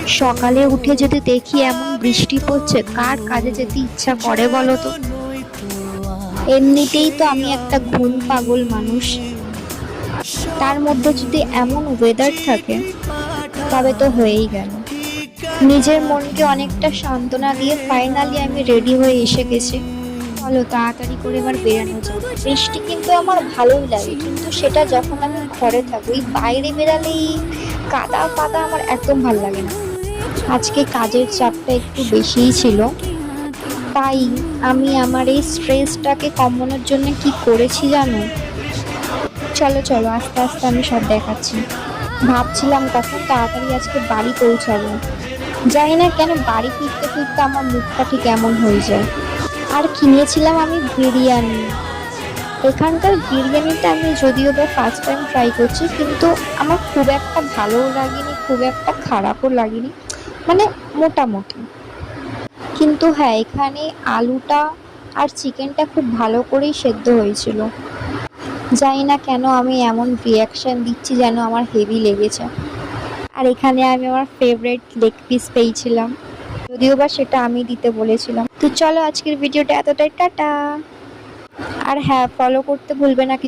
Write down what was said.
সকালে উঠে যদি দেখি এমন বৃষ্টি পড়ছে, কার কাজে যেতে ইচ্ছা করে বলো তো? এমনিতেই তো আমি একটা ঘুম পাগল মানুষ, তার মধ্যে যদি এমন ওয়েদার থাকে তবে তো হয়েই গেল। নিজের মনকে অনেকটা সান্ত্বনা দিয়ে ফাইনালি আমি রেডি হয়ে এসে গেছি। চলো তাড়াতাড়ি করে এবার বেরানো যাক। বৃষ্টি কিন্তু আমার ভালোই লাগে, কিন্তু সেটা যখন আমি ঘরে থাকি। ওই বাইরে বেরালেই কাদা ফাদা আমার একদম ভালো লাগে না। আজকে কাজের চাপটা একটু বেশিই ছিল, তাই আমি আমার এই স্ট্রেসটাকে কমানোর জন্য কি করেছি জানো? চলো চলো আস্তে আস্তে আমি সব দেখাচ্ছি। ভাবছিলাম কখন তাড়াতাড়ি আজকে বাড়ি পৌঁছাবো, জানি না কেন বাড়ি ফিরতে ফিরতে আমার মুখটা ঠিক এমন হয়ে যায়। আর কিনেছিলাম আমি বিরিয়ানি। এখানকার বিরিয়ানিটা আমি যদিও বা ফার্স্ট টাইম ট্রাই করছি, কিন্তু আমার খুব একটা ভালোও লাগেনি, খুব একটা খারাপও লাগেনি, মানে মোটামুটি। কিন্তু হ্যাঁ, এখানে আলুটা আর চিকেনটা খুব ভালো করেই সেদ্ধ হয়েছিল। জানি না কেন আমি এমন রিয়াকশন দিচ্ছি যেন আমার হেভি লেগেছে। আর এখানে আমি আমার ফেভারিট লেগ পিস পেয়েছিলাম, যদিও বা সেটা আমি দিতে বলেছিলাম। তো চলো আজকের ভিডিওটা এতটাই, টাটা। আর হ্যাঁ, ফলো করতে ভুলবে না।